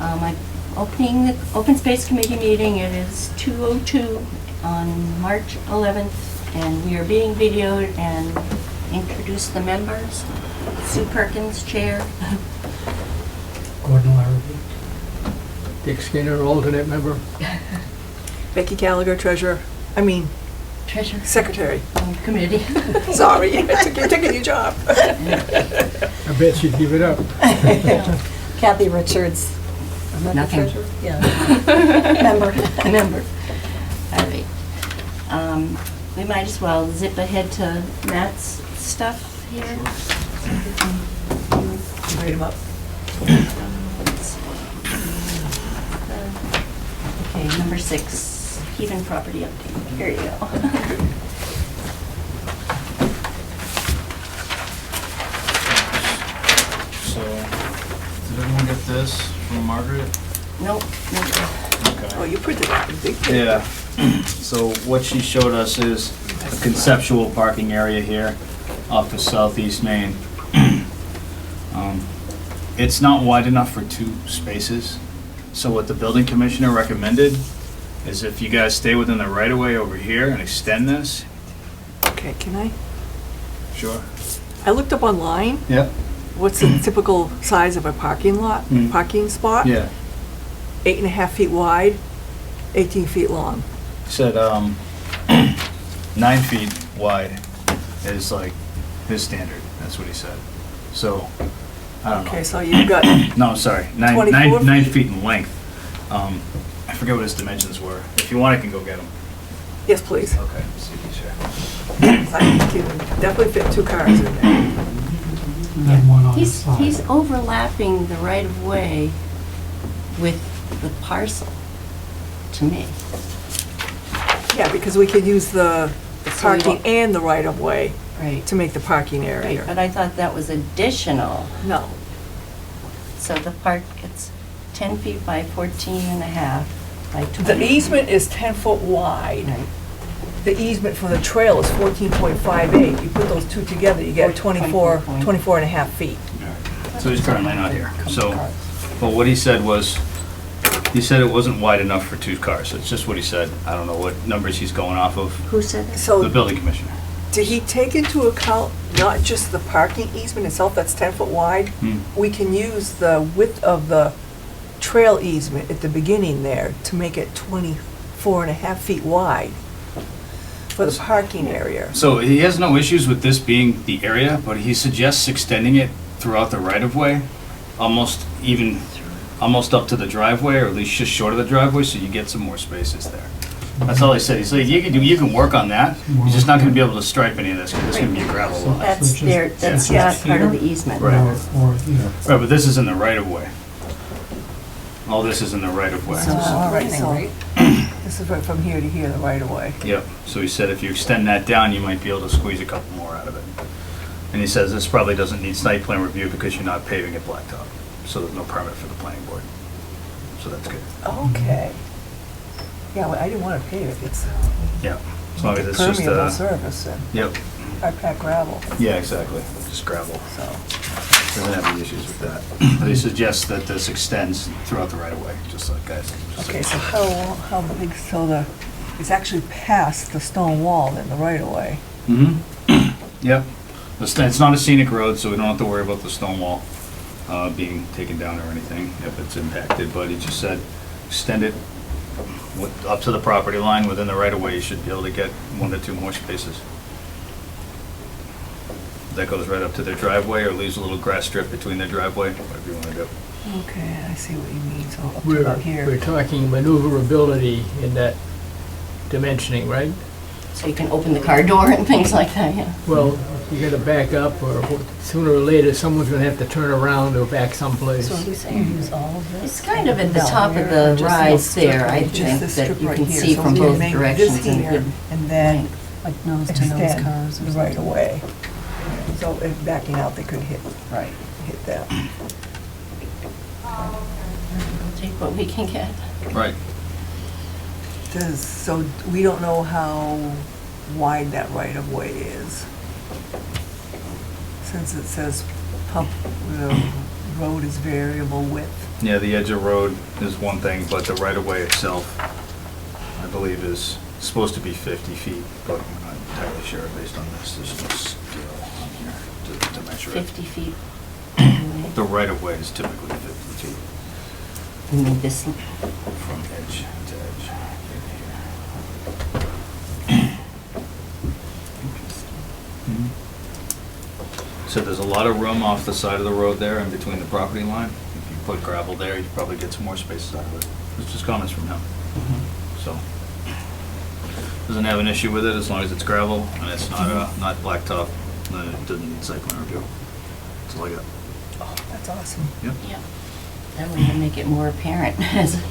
I'm opening the Open Space Committee meeting. It is 2:02 on March 11th, and we are being videoed and introduce the members. Sue Perkins, Chair. Gordon Larrabee. Dick Skinner, alternate member. Becky Gallagher, treasurer. Treasurer. Secretary. Committee. Sorry, you're taking your job. I bet you'd give it up. Kathy Richards. Nothing. Treasurer? Yeah. Member. Member. All right. We might as well zip ahead to Matt's stuff here. Write him up. Okay, number 6, Keven property update. Here you go. So, did everyone get this from Margaret? Nope. Oh, you printed that in big paper. Yeah. So what she showed us is a conceptual parking area here off of Southeast Main. It's not wide enough for 2 spaces. So what the building commissioner recommended is if you guys stay within the right of way over here and extend this. Okay, can I? Sure. I looked up online. Yep. What's the typical size of a parking lot, parking spot? Yeah. 8.5 feet wide, 18 feet long. Said 9 feet wide is like his standard. That's what he said. So I don't know. Okay, so you've got, No, I'm sorry. 24 9 feet? feet in length. I forget what his dimensions were. If you want, I can go get them. yes, please. Okay. Let's see if he's here. I think you can definitely fit 2 cars in there. And then one on the side. He's overlapping the right of way with the parcel, to me. Yeah, because we could use the So we parking won't- and the right of way Right. to make the parking Right, area. but I thought that was additional. No, So the park, it's 10 feet by 14 and a half by 20. the easement is 10 foot wide. Right. The easement for the trail is 14.58. You put those 2 together, you get 24 and a half feet. So he's currently not here. So, but what he said was, he said it wasn't wide enough for 2 cars. It's just what he said. I don't know what numbers he's going off of. Who said that? The So building commissioner. did he take into account not just the parking easement itself, that's 10 foot wide? We can use the width of the trail easement at the beginning there to make it 24 and a half feet wide for the parking area. So he has no issues with this being the area, but he suggests extending it throughout the right-of-way, almost up to the driveway, or at least just short of the driveway, so you get some more spaces there. That's all he said. He's like, you can work on that. You're just not gonna be able to stripe any of this, because it's gonna be a gravel lot. That's there, that's Yeah. not part of the easement. Right. Or here. Right, but this is in the right-of-way. All this is in the right-of-way. So, all right, so this is right from here to here, the right of way. Yep, so he said if you extend that down, you might be able to squeeze a couple more out of it. And he says this probably doesn't need site plan review because you're not paving it blacktop, so there's no permit for the planning board. So that's good. Okay. Yeah, well, I didn't want to pave it, it's Yeah, as long as it's just, permeable surface and yep, hard packed gravel, yeah, exactly, just gravel. so. Doesn't have any issues with that. But he suggests that this extends throughout the right-of-way, just like guys. just Okay, like- so how big, so it's actually past the stone wall then, the right of way. Yep. It's not a scenic road, so we don't have to worry about the stone wall being taken down or anything if it's impacted, but he just said, extend it up to the property line within the right-of-way, you should be able to get 1 to 2 more spaces. That goes right up to their driveway or leaves a little grass strip between their driveway, whatever you want to do. Okay, I see what you mean, so up to We're about here. talking maneuverability in that dimensioning, right? So you can open the car door and things like that, yeah. Well, you gotta back up, or sooner or later, someone's gonna have to turn around or back someplace. So are you saying use all of this? It's kind of at the No, top of just the this rise strip there, right- I just think, this that strip you right can here. see So from we can both make directions this and here, good. and then Like nose to nose extend cars or the right of something? way. So if backing out, they could hit that. We'll take what we can get. Right. So we don't know how wide that right of way is. Since it says pump, the road is variable width. Yeah, the edge of road is one thing, but the right-of-way itself, I believe, is supposed to be 50 feet, but I'm not entirely sure based on this. There's no scale on here to measure it. 50 feet. The right-of-way is typically 50 feet You mean this, from edge to edge. So there's a lot of room off the side of the road there in between the property line. If you put gravel there, you probably get some more spaces out of it. It's just comments from him. So, doesn't have an issue with it as long as it's gravel and it's not blacktop, then it doesn't need site plan review. That's all I got. Oh, that's awesome. Yep. yeah, that would make it more apparent as.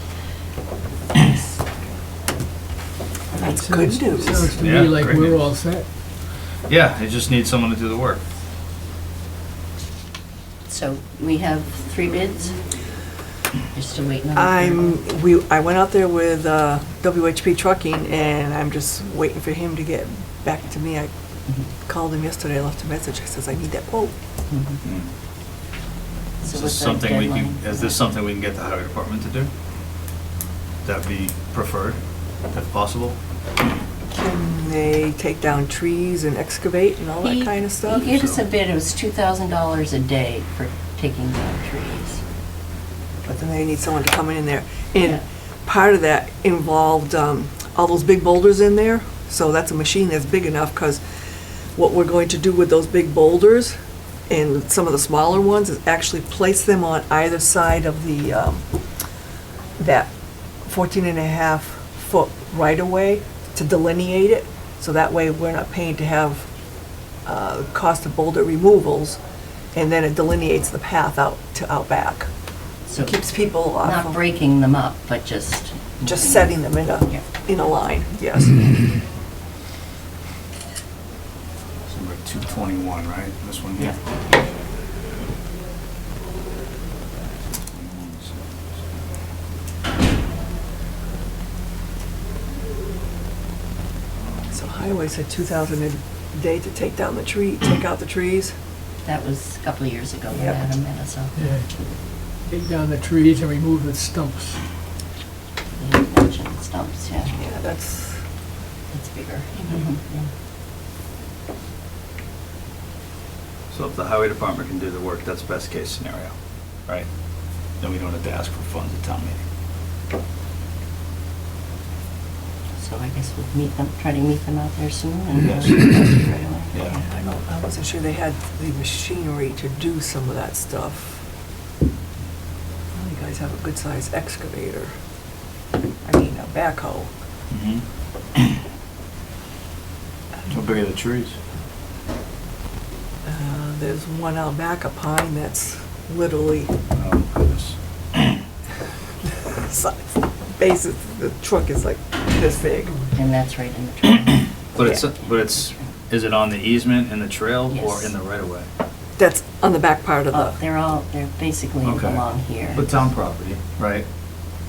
That's good news. Sounds to Yeah, me like great we're news. all set. Yeah, it just needs someone to do the work. So we have 3 bids? You're still waiting on the I went out there with WHP Trucking, and I'm just waiting for him to get back to me. I called him yesterday, I left a message, I says, I need that quote. So Is what's this the something we can, deadline? is this something we can get the highway department to do? That'd be preferred, if possible? Can they take down trees and excavate and all that He- kind of stuff? He gave us a bid, it was $2,000 a day for taking down trees. But then they need someone to come in there. Yeah. And part of that involved all those big boulders in there, so that's a machine that's big enough, because what we're going to do with those big boulders and some of the smaller ones is actually place them on either side of the, that 14.5-foot right-of-way to delineate it, so that way we're not paying to have cost of boulder removals, and then it delineates the path out to out back. So Keeps people off not of- breaking them up, but just. just moving setting them Yeah. in a line, yes. So we're at 221, right? This one here? So highway said 2,000 a day to take down the tree, take out the trees. That was a couple of years ago when Yep. Adam met us out there. Yeah. Take down the trees and remove the stumps. He mentioned stumps, yeah, Yeah, that's, it's bigger. So if the highway department can do the work, that's best case scenario, right? Then we don't have to ask for funds at town meeting. So I guess we'll meet them, try to meet them out there soon and. Yes. Right away. Yeah. I wasn't sure they had the machinery to do some of that stuff. Well, you guys have a good-sized excavator. I mean, a backhoe. How big are the trees? There's one out back, a pine that's literally Oh, goodness. basis, the trunk is like this big. And that's right in the trail. But it's, is it on the easement in the trail or Yes. in the right of way? That's on the back part of Oh, the, they're basically Okay. along here. But town property, right?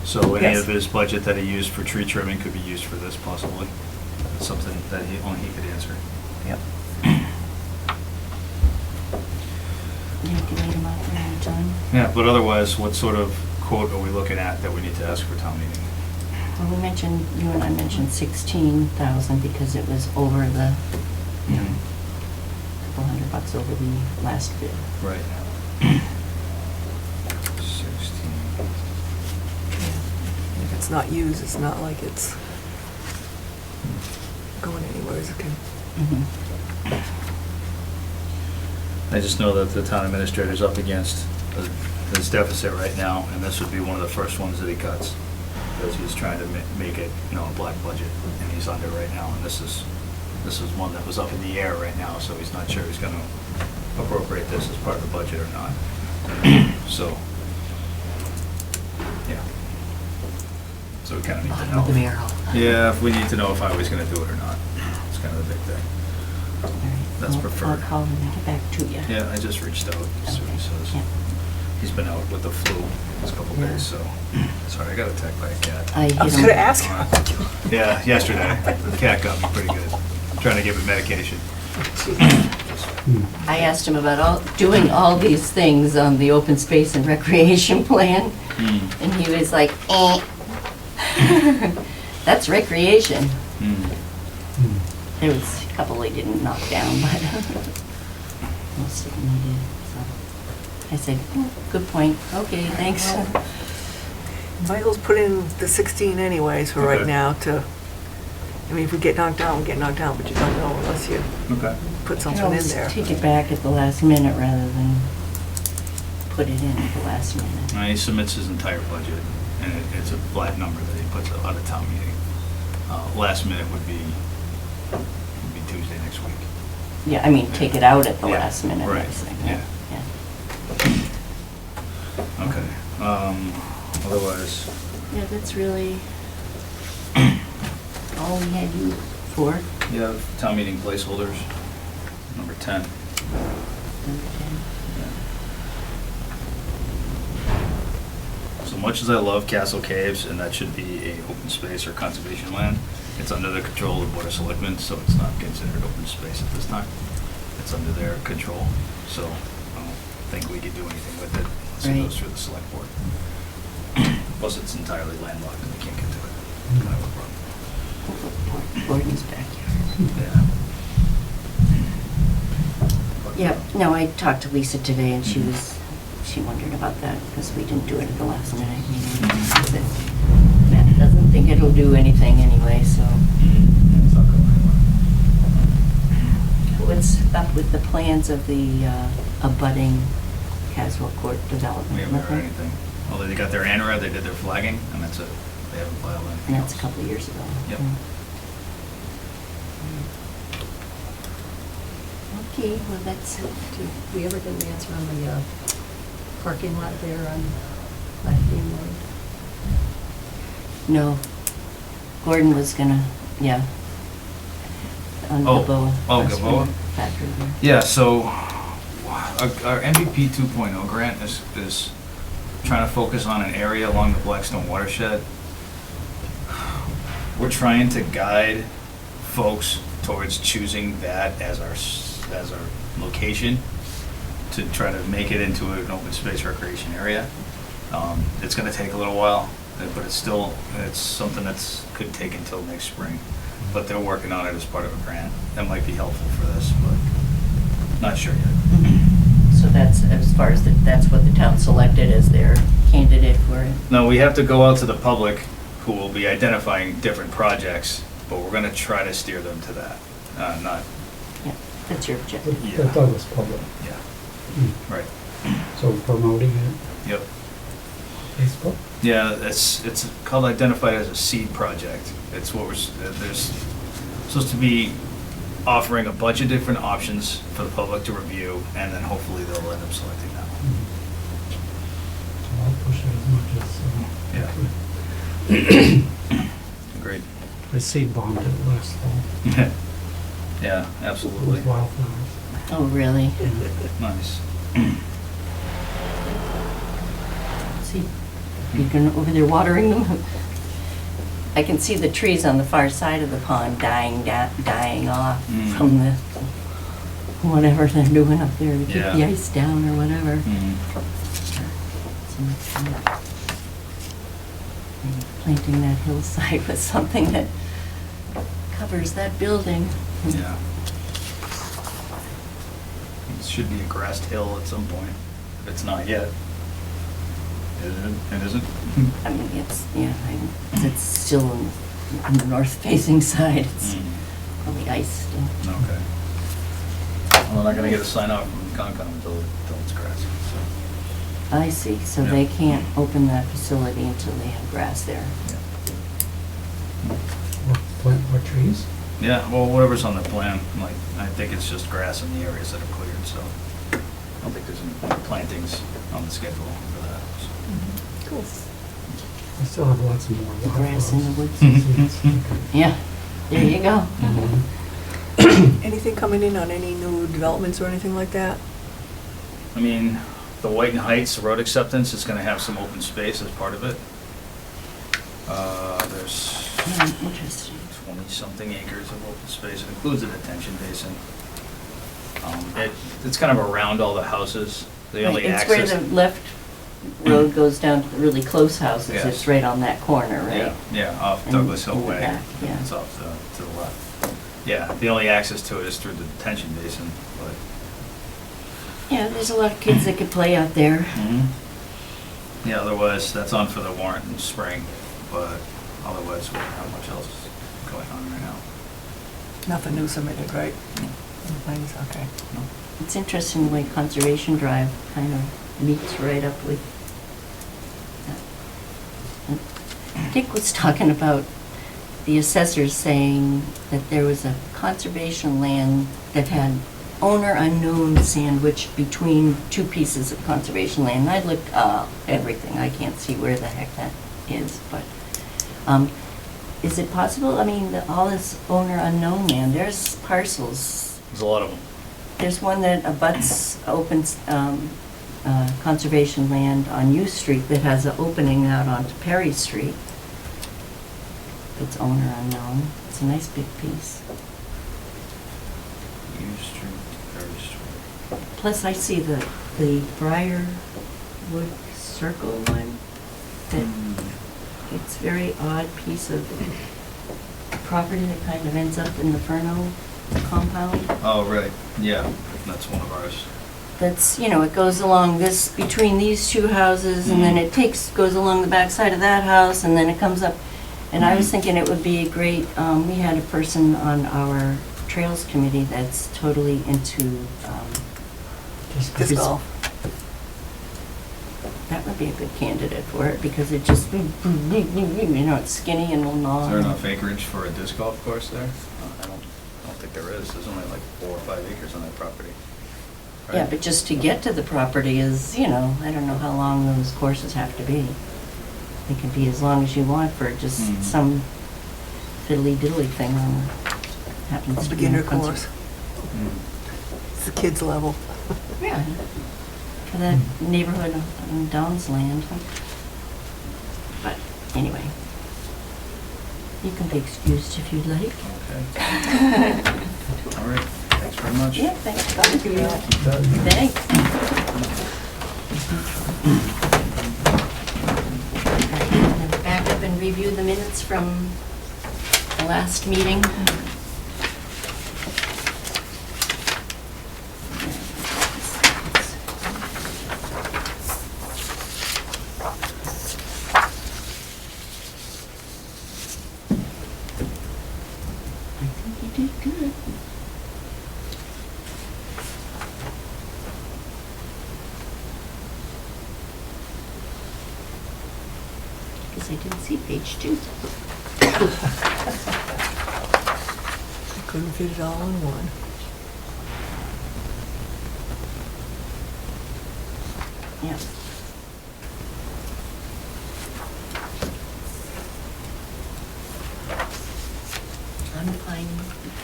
So any Yes. of his budget that he used for tree trimming could be used for this possibly? That's something that only he could answer. yep. You can meet them out there anytime. Yeah, but otherwise, what sort of quote are we looking at that we need to ask for town meeting? Well, we mentioned, you and I mentioned 16,000 because it was over the, couple $100 over the last bid. Right. 16. If it's not used, it's not like it's going anywhere. It can, I just know that the town administrator's up against this deficit right now, and this would be one of the first ones that he cuts. Because he's trying to make it, a black budget, and he's under right now, and this is one that was up in the air right now, so he's not sure he's gonna appropriate this as part of the budget or not. So, yeah. So we kinda need to Bottom know. of the barrel. Yeah, if we need to know if I was gonna do it or not. It's kind of the big thing. All right. That's I'll preferred. call him and get back to you. Yeah, I just reached out, see what he says. Yeah. He's been out with the flu this couple Yeah. days, so, sorry, I got attacked by a cat. I I was hit gonna him. ask. Yeah, yesterday, the cat got me pretty good, trying to give it medication. I asked him about doing all these things on the open space and recreation plan, Mm. And he was like, eh. That's recreation. Mm. There was a couple he didn't knock down, but most of them he did, so. I said, "Oh, good point, okay, thanks." Might as well put in the 16 anyways for right Okay. now to, I mean, if we get knocked down, we get knocked down, but you don't know unless you Okay. put I something in always there. take it back at the last minute rather than put it in at the last minute. He submits his entire budget, and it's a flat number that he puts out of town meeting. Last minute would be Tuesday next week. Yeah, I mean, take it out at the Yeah, last minute. right, I was like, yeah. Yeah. Okay. Otherwise, Yeah, that's really all we had you for. you have town meeting placeholders, number 10. So much as I love Castle Caves, and that should be a open space or conservation land, it's under the control of the Board of Selectmen, so it's not considered open space at this time. It's under their control, so I don't think we could do anything with it unless it Right. goes through the select board. Plus, it's entirely landlocked and we can't get to it. Kind of a problem. Gordon's backyard. Yeah. Yeah, no, I talked to Lisa today and she wondered about that because we didn't do it at the last minute meeting. She said, Matt doesn't think it'll do anything anyway, so. It's not going anywhere. What's up with the plans of the abutting Caswell Court development? We haven't heard Nothing? anything. Although they got their ANRAD, they did their flagging, and that's it. They haven't filed anything And that's a else. couple of years ago. Yep. Okay, well, that's it. Did we ever get an answer on the parking lot there on Blackbean Road? No. Gordon was gonna, yeah. On Oh, Gilboa. oh, across from Gilboa? the Factory there. Yeah, so our MVP 2.0 grant is trying to focus on an area along the Blackstone watershed. We're trying to guide folks towards choosing that as our location to try to make it into an open space recreation area. It's gonna take a little while, but it's something could take until next spring. But they're working on it as part of a grant. That might be helpful for this, but not sure yet. So that's, as far as, that's what the town selected as their candidate for it? No, we have to go out to the public, who will be identifying different projects, but we're gonna try to steer them to that, not, Yeah, that's your objective. Yeah. I thought it was public. yeah, Mm. right, So promoting it, yep. Facebook? Yeah, it's called identified as a seed project. It's what there's supposed to be offering a bunch of different options for the public to review, and then hopefully they'll end up selecting that one. So I'll push it as much as. Yeah. Agreed. I seed bombed it last fall Yeah, absolutely. with wildflowers. Oh, really? Nice. See, you're going over there watering them? I can see the trees on the far side of the pond dying off Mm. from the, whatever they're doing up there to keep Yeah. the ice down or whatever. Mhm. So much fun. Maybe planting that hillside with something that covers that building. Yeah. It should be a grassed hill at some point, if it's not yet. It isn't? I mean, it's, yeah, it's still on the north facing side. It's Mm. probably ice still. Okay. Well, they're not gonna get a sign off from Concom until it's grassy, so. I see, so Yeah. they can't open that facility until they have grass there. What trees? Yeah, well, whatever's on the plan, like, I think it's just grass in the areas that are cleared, so. I don't think there's any plantings on the schedule for that, so. Cool. I still have lots of more The grass in the wildflowers. woods. Yeah, there you go. Mhm. Anything coming in on any new developments or anything like that? I mean, the Whiten Heights road acceptance is gonna have some open space as part of it. There's Yeah, interesting. 20-something acres of open space. It includes a detention basin. It's kind of around all the houses. The only Right, it's where access. the left road goes down to the really close houses, Yes. it's right on that corner, right? Yeah, off In- Douglas Hill in the Way. back, yeah. It's off to the left. Yeah, the only access to it is through the detention basin, but. Yeah, there's a lot of kids that could play out there. Yeah, otherwise, that's on for the warrant in spring, but otherwise, we don't have much else going on right now. Nothing new submitted, right? Things, okay. It's interesting the way Conservation Drive kind of meets right up with that. Dick was talking about the assessors saying that there was a conservation land that had owner unknown sandwiched between two pieces of conservation land. I looked everything. I can't see where the heck that is, but is it possible? I mean, all this owner unknown land, there's parcels. There's a lot of them. There's one that abuts open conservation land on U Street that has an opening out onto Perry Street. It's owner unknown. It's a nice big piece. U Street, Perry Street. Plus, I see the Briarwood Circle one. That it's a very odd piece of property that kind of ends up in the Furno compound. Oh, right, yeah, that's one of ours. That's, it goes along between these two houses, and then it goes along the backside of that house, and then it comes up. And I was thinking it would be a great, we had a person on our Trails Committee that's totally into, Disc golf. that would be a good candidate for it, because it just, it's skinny and will gnaw. Is there enough acreage for a disc golf course there? I don't think there is. There's only like 4 or 5 acres on that property. Right? Yeah, but just to get to the property is, I don't know how long those courses have to be. They can be as long as you want for just Mhm. some fiddly diddly thing on happens A to be beginner in concert. course. Mm. It's the kids' level. Yeah, for that neighborhood on Don's land. But anyway, you can be excused if you'd like. Okay. All right, thanks very much. Yeah, thanks for coming. But Thanks. Back up and review the minutes from the last meeting. I think you did good. Because I didn't see page 2. I couldn't fit it all in one. Yeah. I'm fine.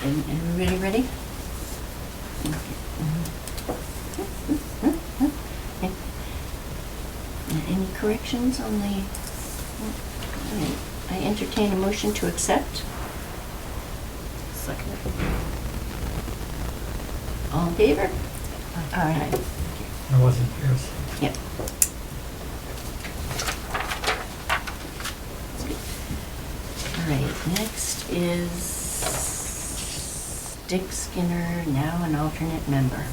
And everybody ready? Okay. Any corrections on the, all right. I entertain a motion to accept. Second. All in favor? Aye. I wasn't here, so. Yep. All right, next is Dick Skinner, now an alternate member.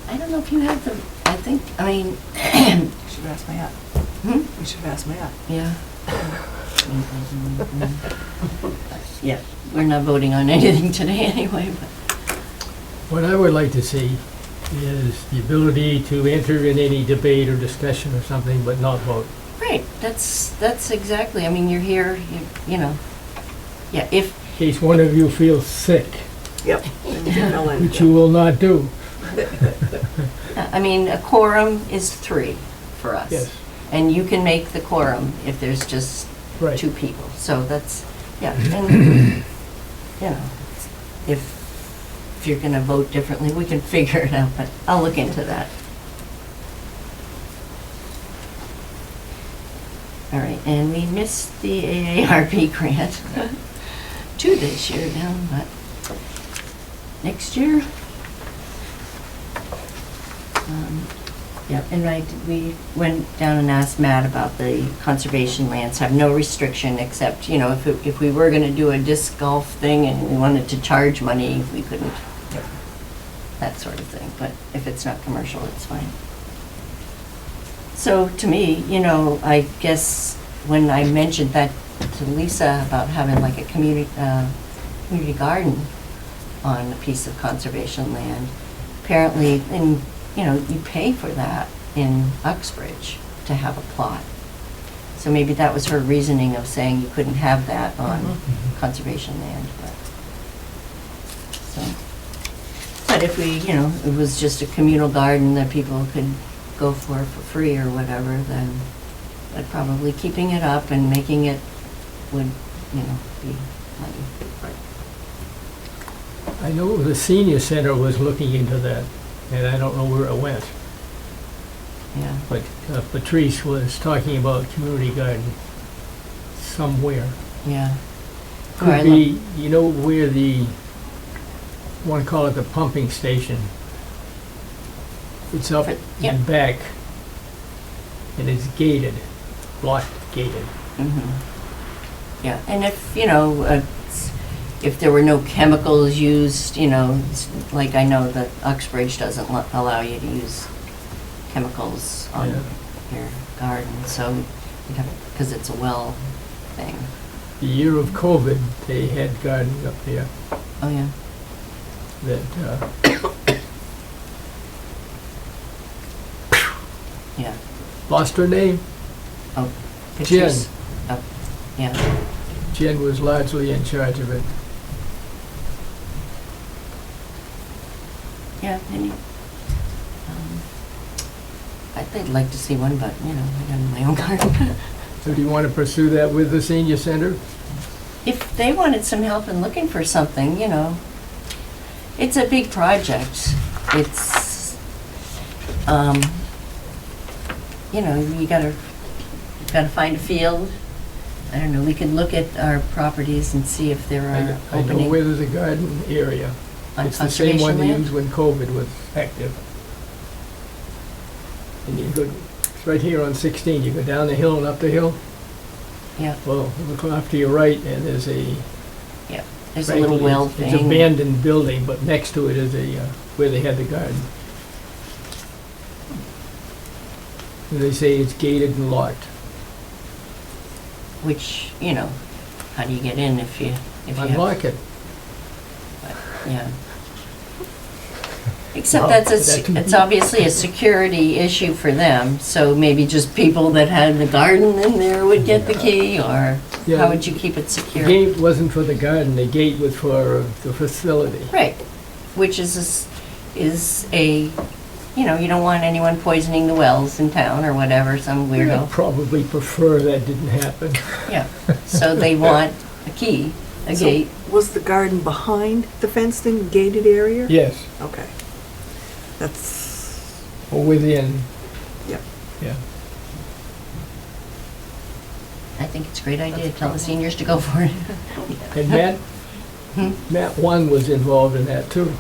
I don't know if you have the, You should have asked Matt. hmm? We should have asked Matt. Yeah. Yeah, we're not voting on anything today anyway, but, What I would like to see is the ability to enter in any debate or discussion or something, but not vote. right, that's exactly, I mean, you're here, yeah, if, In case one of you feels sick, Yep. And you can fill in. which you will not do. I mean, a quorum is 3 for us. Yes, And you can make the quorum if there's just right. 2 people, so that's, yeah, and, if you're gonna vote differently, we can figure it out, but I'll look into that. All right, and we missed the AARP grant, 2 this year now, but next year. Yeah, and we went down and asked Matt about the conservation lands, have no restriction except, you know, if we were gonna do a disc golf thing and we wanted to charge money, we couldn't. That sort of thing, but if it's not commercial, it's fine. So to me, you know, I guess when I mentioned that to Lisa about having like a community garden on a piece of conservation land, apparently, and you know, you pay for that in Uxbridge to have a plot. So maybe that was her reasoning of saying you couldn't have that on conservation land, but, so. But if we, you know, it was just a communal garden that people could go for free or whatever, then but probably keeping it up and making it would, you know, be money. I know the senior center was looking into that, and I don't know where it went. Yeah, But Patrice was talking about community garden somewhere. yeah. Or I Could be, you know, where the, I want to call it the pumping station. It's up Yep. and back, and it's gated, block gated. Yeah, and if, you know, if there were no chemicals used, you know, like I know that Uxbridge doesn't allow you to use chemicals on Yeah. your garden, so you'd have, because it's a well thing. The year of COVID, they had gardens up there Oh, yeah. that, Yeah. lost her name. Oh, Jen. pictures. Oh, yeah. Jen was largely in charge of it. Yeah, maybe. I'd like to see one, but, you know, I got my own garden. So do you want to pursue that with the senior center? If they wanted some help in looking for something, you know, it's a big project. It's, you know, you gotta find a field. I don't know, we could look at our properties and see if there I are know opening where there's a garden area. on It's the same one conservation they land. used when COVID was active. And you go, it's right here on 16, you go down the hill and up the hill. Yeah, Well, look off to your right and there's a, yeah, there's a little frankly, well it's thing. an abandoned building, but next to it is a, where they had the garden. And they say it's gated and locked. Which, you know, how do you get in if you have? Unlock it. Yeah. Except Well, it's obviously a security issue for them, so maybe just people that had the garden in there would get the key, or Yeah. how would you keep it The secure? gate wasn't for the garden, the gate was for the facility. Right, which is a, you know, you don't want anyone poisoning the wells in town or whatever, some I'd weirdo. probably prefer that didn't happen. Yeah, so they want a key, a So gate. Was the garden behind the fenced-in gated area? Yes, Okay. That's, or within, yep. yeah. I think it's a great idea, tell the seniors to go for it. And Matt, Hmm? Matt One was involved in that too.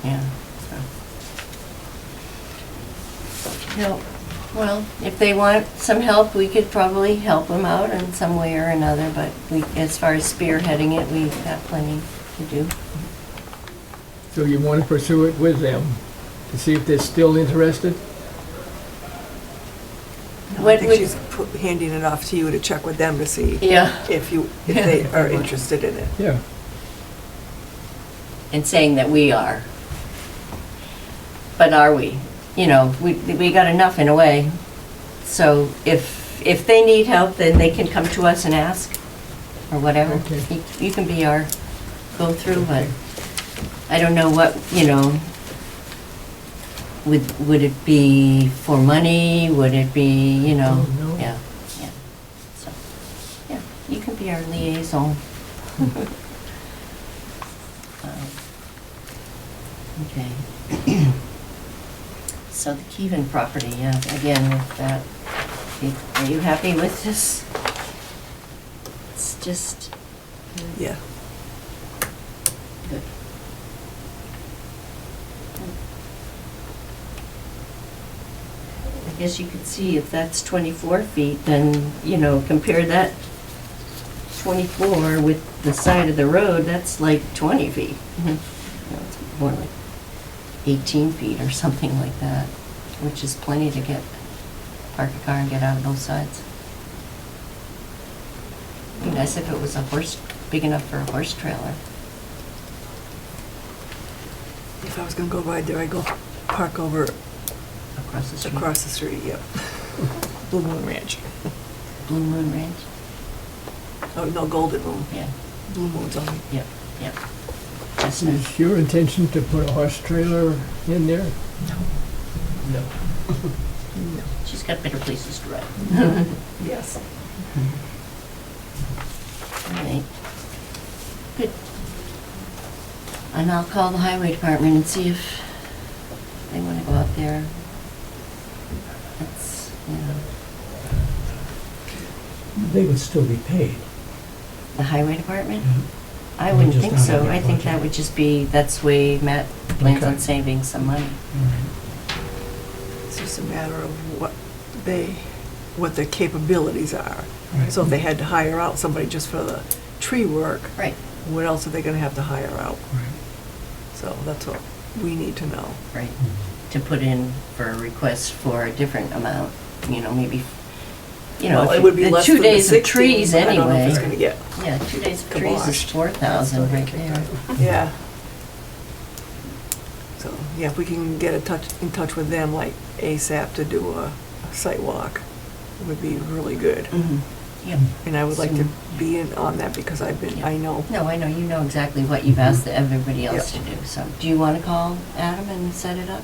Yeah. so. No, well, if they want some help, we could probably help them out in some way or another, but we, as far as spearheading it, we've got plenty to do. So you want to pursue it with them to see if they're still interested? I What think would- she's handing it off to you to check with them to see Yeah, if they are interested in it. Yeah. and saying that we are. But are we? You know, we got enough in a way. So if they need help, then they can come to us and ask, or whatever. Okay. You can be our go-through, but I don't know what, you know, would it be for money? Would it be, you know? Oh, no. Yeah, yeah. So, yeah, you can be our liaison. Okay. So the Keven property, yeah, again, with that, are you happy with this? It's just Yeah. good. guess you could see if that's 24 feet, then, compare that 24 with the side of the road, that's like 20 feet. It's more like 18 feet or something like that, which is plenty to park a car and get out of both sides. Be nice if it was big enough for a horse trailer. If I was gonna go ride there, I'd go park over Across the street. across the street, yep. Blue Moon Ranch. Blue Moon Ranch? Oh, no, Golden Moon. Yeah, Blue Moon's on. yep. That's nice. Is your intention to put a horse trailer in there? No. No. She's got better places to ride. Yes. All right. Good. And I'll call the highway department and see if they want to go out there. That's, They would still be paid. the highway department? Yeah. I Or wouldn't just think not so. in their I think that budget. would just be, that's the way Matt plans on Okay. saving some money. It's just a matter of what their capabilities are. Right. So if they had to hire out somebody just for the tree work, Right, what else are they gonna have to hire out? Right. So that's what we need to know. right. To put in for a request for a different amount, maybe, Well, if it would be the less 2 than the days of 16, trees but I don't know if anyway. it's gonna get, Yeah, 2 days of trees is Kiboshed. 4,000 right there. yeah. So, yeah, if we can get in touch with them like ASAP to do a site walk, it would be really good. Mhm. Yep. And I would like to So- be in on that because I know. No, I know, you know exactly what you've asked everybody else to Yep. do, so. Do you want to call Adam and set it up?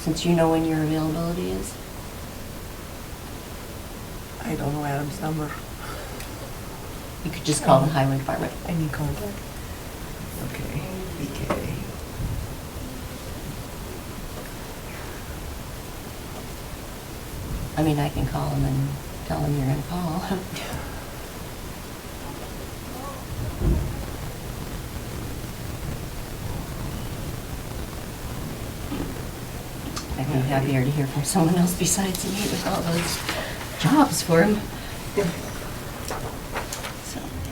Since you know when your availability is? I don't know Adam's number. You could just call the highway department. Any contact? Okay, BK. I mean, I can call him and tell him you're gonna call. I'd be happier to hear from someone else besides me with all those jobs for him. So,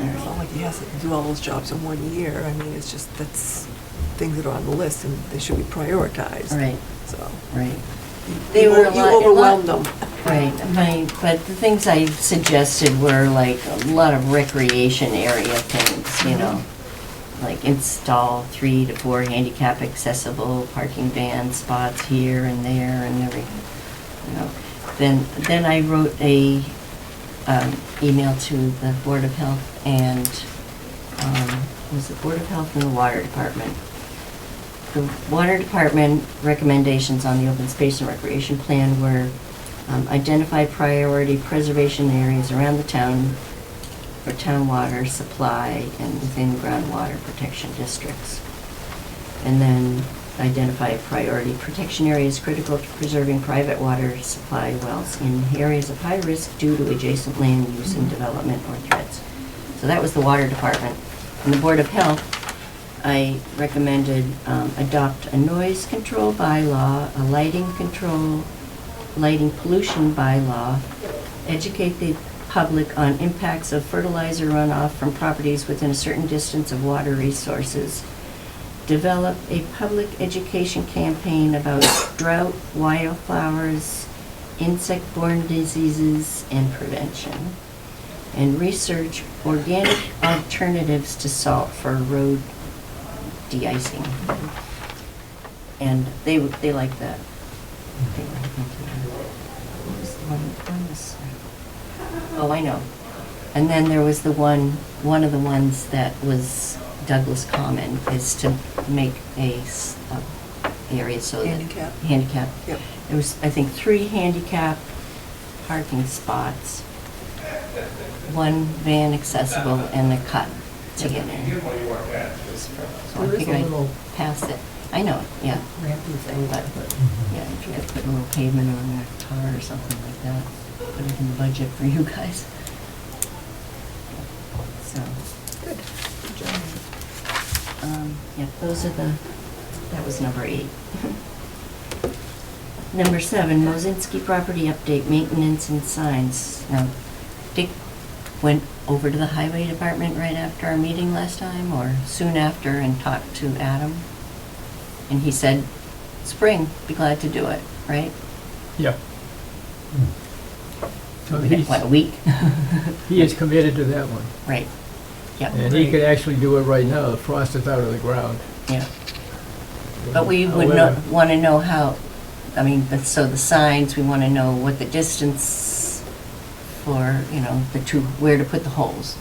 It's not like he has to do all those jobs in 1 year. I mean, it's just, that's things that are on the list and they should be prioritized. right, So. right. They were a You lot- overwhelmed them. Right, but the things I suggested were like a lot of recreation area things, like install 3 to 4 handicap accessible parking van spots here and there and everything, Then I wrote a email to the Board of Health and, was it Board of Health and the Water Department? The Water Department recommendations on the open space and recreation plan were identify priority preservation areas around the town for town water supply and within groundwater protection districts. And then identify priority protection areas critical to preserving private water supply wells in areas of high risk due to adjacent land use and development or threats. So that was the Water Department. And the Board of Health, I recommended adopt a noise control bylaw, a lighting pollution bylaw, educate the public on impacts of fertilizer runoff from properties within a certain distance of water resources, develop a public education campaign about drought, wildflowers, insect-borne diseases, and prevention, and research organic alternatives to salt for road de-icing. And they like that. They were into that. What was the one was, oh, I know. And then there was one of the ones that was Douglas Common, is to make a area so that. Handicap. Handicap. Yep. There was, I think, 3 handicap parking spots, 1 van accessible, and a cut to get in. So I There is figured a I'd little pass it. I know, yeah. rampy thing, but Yeah, if you could put a little pavement on a tar or something like that, put it in the budget for you guys. So, Good. Good job. yeah, that was number 8. Number 7, Mozinski property update, maintenance and signs. Now, Dick went over to the highway department right after our meeting last time, or soon after, and talked to Adam. And he said, spring, be glad to do it, right? Yeah. So We got, he's, what, a week? he is committed to that one. Right, yeah. And he could actually do it right now. The frost is out of the ground. Yeah, but we would However, want to know how, I mean, so the signs, we want to know what the distance for, you know, the two, where to put the holes,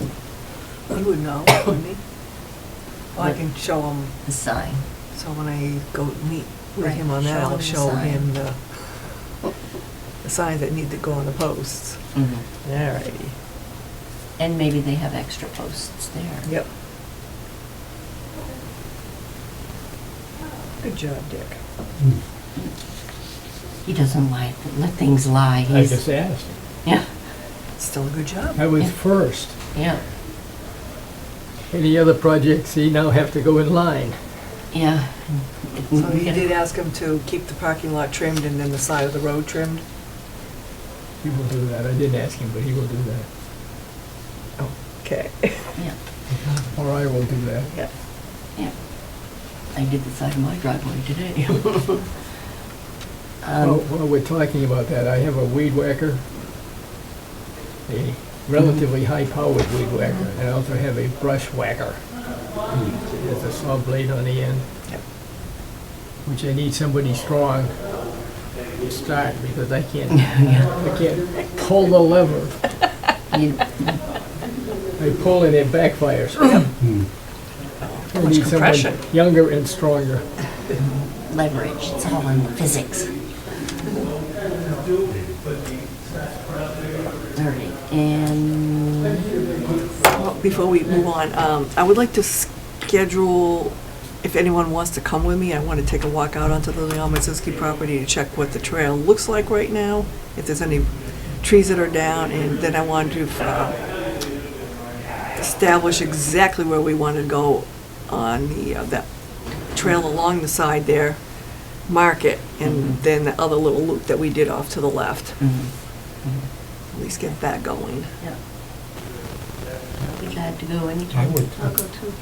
He would know, wouldn't he? Well, I can show him, the sign. so when I go meet with Right, him on that, show I'll him the show sign. him the signs that need to go on the posts. Alrighty. And maybe they have extra posts there. Yep. Good job, Dick. He doesn't let things lie. I He's, just asked. yeah, Still a good job. I was Yeah. first. yeah, Any other projects, he now have to go in line. yeah. So you did ask him to keep the parking lot trimmed and then the side of the road trimmed? He will do that. I didn't ask him, but he will do that. Okay. Yeah, Or I will do that. Yeah. yeah. I did the side of my driveway today. While we're talking about that, I have a weed whacker, a relatively high-powered weed whacker, and I also have a brush whacker. There's a saw blade on the end, Yep. which I need somebody strong to start because I can't pull the lever. You- I pull and it backfires. I much need someone compression. younger and stronger. Leverage, it's all in physics. All right, and Well, before we move on, I would like to schedule, if anyone wants to come with me, I want to take a walk out onto the Leon Mazinski property to check what the trail looks like right now, if there's any trees that are down, and then I want to establish exactly where we want to go on the, that trail along the side there, mark it, and then the other little loop that we did off to the left. At least get that going. yeah. I'll be glad to go I anytime. would. I'll go too.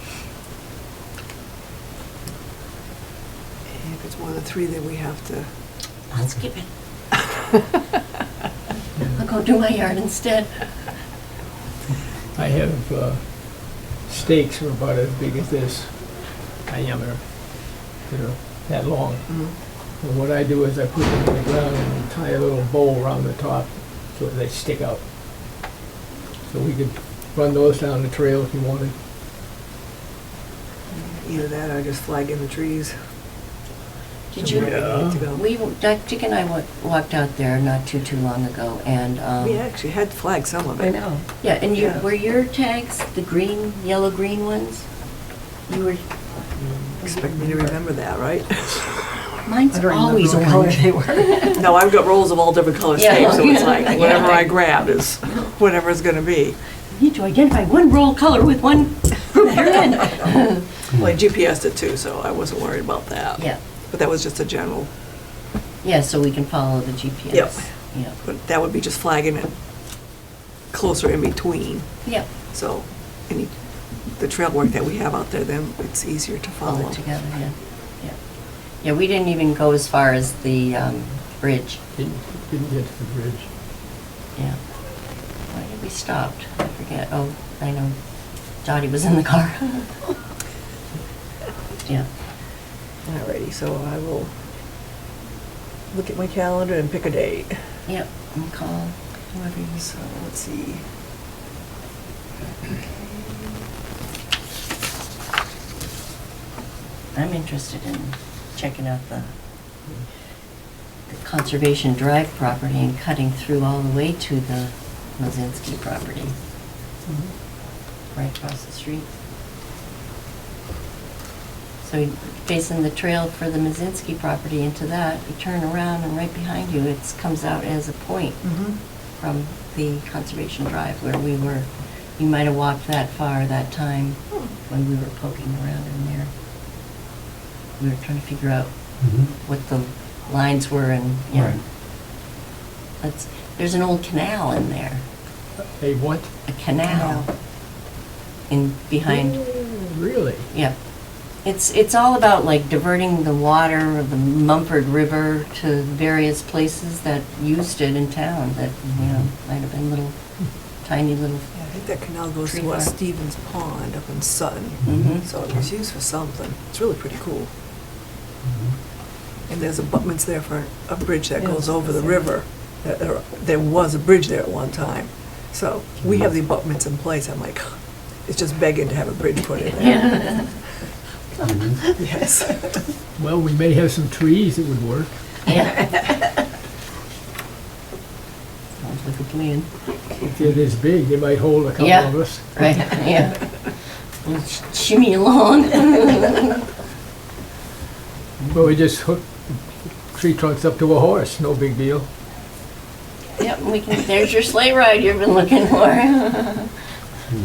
And if it's more than 3, then we have to. I'll skip it. I'll go do my yard instead. I have stakes that are about as big as this diameter, that are that long. And what I do is I put them in the ground and tie a little bow around the top so that they stick out. So we could run those down the trail if you wanted. Either that or just flag in the trees. Did somewhere you, they need to go. Dick and I walked out there not too long ago, and, We actually had flagged some of I it. know. yeah, and you, Yeah. were your tags the green, yellow-green ones? You were, Expect me to remember that, right? mine's I don't always remember what color orange. they were. No, I've got rolls of all different color Yeah. tapes, so it's like Yeah. whatever I grab is whatever it's gonna be. You need to identify one roll color with one group you're in. Well, I GPSed it too, so I wasn't worried about that. Yeah, But that was just a general, yeah, so we can follow the GPS. Yep. Yeah, but that would be just flagging it closer in between. yeah, So the trail work that we have out there, then it's easier to all follow. it together, yeah, yeah. Yeah, we didn't even go as far as the bridge, Didn't get to the bridge. yeah. Why did we stopped? I forget, oh, I know, Dottie was in the car. Yeah, Alrighty, so I will look at my calendar and pick a date. yep, and call whoever you So let's see. I'm interested in checking out the Conservation Drive property and cutting through all the way to the Mazinski property. Right across the street. So you facing the trail for the Mazinski property into that, you turn around and right behind you, it comes out as a point from the Conservation Drive where we were. You might have walked that far that time when we were poking around in there. We were trying to figure out what the lines were and, you know. Right. There's an old canal in there, Hey, what? a canal in behind, Really? yeah. It's all about like diverting the water of the Mumford River to various places that used it in town that, you know, might have been little, tiny little, Yeah, I think that canal goes Tree to farm. Stevens Pond up in Sutton, mhm. so it was used for something. It's really pretty cool. Mm-hmm. And there's abutments there for a bridge that Yeah, goes I was over the gonna say. river. There was a bridge there at one time. So we have the abutments in place. I'm like, it's just begging to have a bridge put in there. Yeah. Mhm. Yes. Well, we may have some trees that would work. Yeah. Sounds like a plan. If they're this big, they might hold a couple Yeah. of us. Right, yeah. We'll shimmy along. Well, we just hook tree trunks up to a horse, no big deal. Yep, we can, there's your sleigh ride you've been looking for.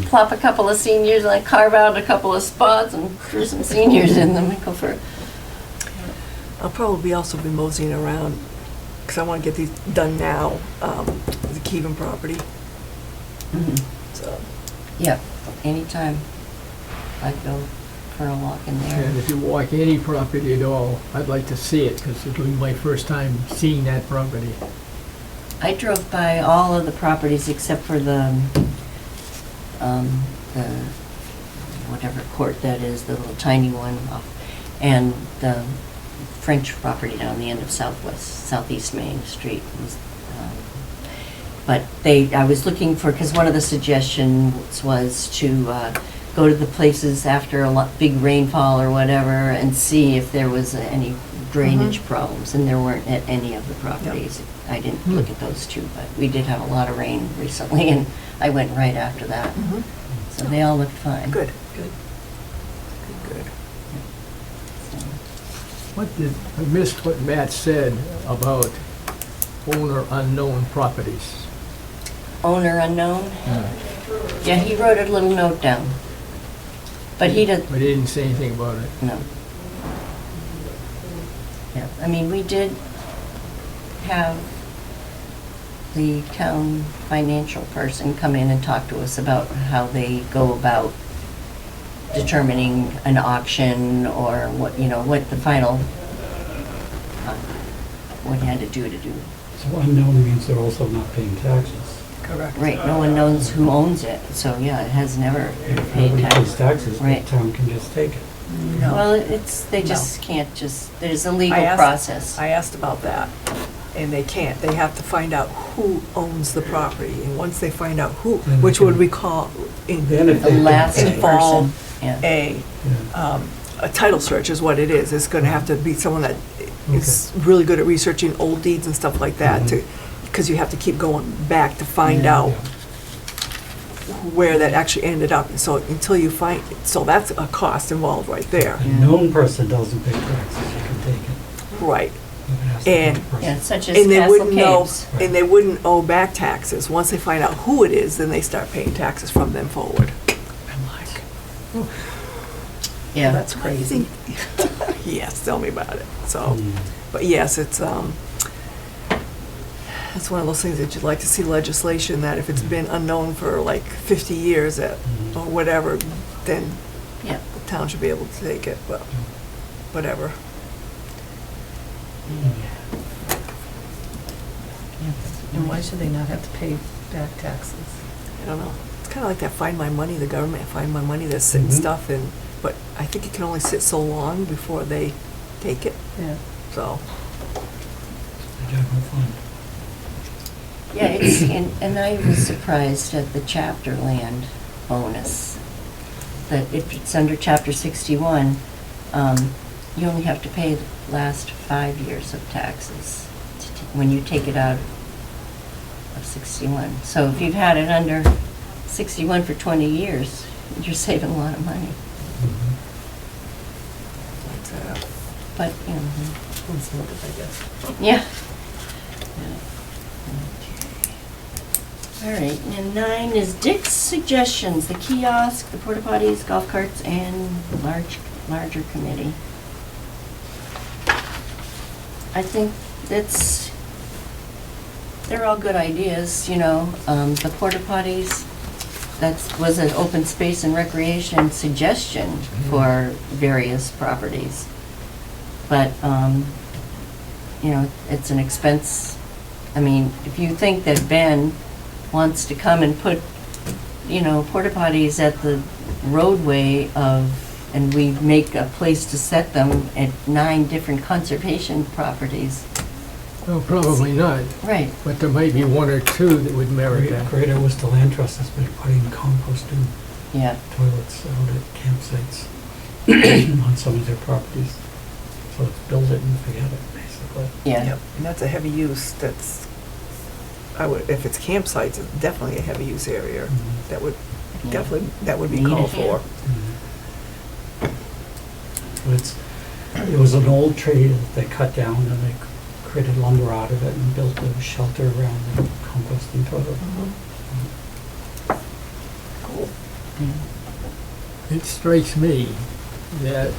Plop a couple of seniors, like carve out a couple of spots and throw some seniors in them and go for it. I'll probably also be moseying around, because I want to get these done now, the Keven property, so. Yep, anytime I'd go for a walk in And there. if you walk any property at all, I'd like to see it, because it'll be my first time seeing that property. I drove by all of the properties except for the whatever court that is, the little tiny one, and the French property down the end of Southeast Main Street. But I was looking for, because one of the suggestions was to go to the places after a big rainfall or whatever and see if there was any drainage problems, and there weren't at any of the properties. I didn't look at those two, but we did have a lot of rain recently, and I went right after that. So they all looked fine. Good. Good. I missed what Matt said about owner unknown properties. Owner unknown? Yeah, he wrote a little note down. But he did, But he didn't say anything about it. no. Yeah, I mean, we did have the town financial person come in and talk to us about how they go about determining an auction or what, you know, what the final, what he had to do. So unknown means they're also not paying taxes. Correct. Right, no one knows who owns it, so yeah, it has never If paid nobody pays tax. taxes, the Right. town can just take it. Well, they just can't there's a legal I asked- process. I asked about that, and they can't. They have to find out who owns the property, and once they find out who, Then they which would can- we call Then if The they last pay- involve person, yeah. Yeah. a title search is what it is. It's gonna have to be someone that is really good at researching old deeds and stuff like that, Mhm. because you have to keep going back to find out where that actually ended up. So until you find, so that's a cost involved right there. A known person doesn't pay taxes, you can take it. Right. But it has to be And- the person. Yeah, such as And they Castle wouldn't know, Caves. and they wouldn't owe back taxes. Once they find out who it is, then they start paying taxes from them forward. I'm like, Yeah, that's crazy. Yes, tell me about it. So, Mm. but yes, it's one of those things that you'd like to see legislation that if it's been unknown for like 50 years or whatever, then yeah. the town should be able to take it, but whatever. And why should they not have to pay back taxes? I don't know. It's kind of like that find my money, the government find my money, that's sitting Mhm. stuff in, but I think it can only sit so long before they take it, Yeah. so. The general fund. Yeah, it's, and I was surprised at the chapter land bonus. That if it's under chapter 61, you only have to pay the last 5 years of taxes when you take it out of 61. So if you've had it under 61 for 20 years, you're saving a lot of money. Mhm. But, you know, Incentive, I guess. yeah. All right, and 9 is Dick's suggestions, the kiosk, the porta potties, golf carts, and larger committee. I think they're all good ideas, you know. The porta potties, that was an open space and recreation suggestion for various properties. But, you know, it's an expense. I mean, if you think that Ben wants to come and put, you know, porta potties at the roadway and we make a place to set them at 9 different conservation properties. Well, probably not, Right. but there might be 1 or 2 that would merit that. Greater Worcester Land Trust has been putting composting Yeah. toilets out at campsites on some of their properties. So it's build it and forget it, basically. Yeah. Yep, and that's a heavy use, that's, if it's campsites, it's definitely a heavy use area. Mhm. That would, Yeah. definitely, that would be Need called it, yeah. for. It was an old tree that they cut down and they created lumber out of it and built a shelter around the composting toilet. Cool. Yeah. It strikes me that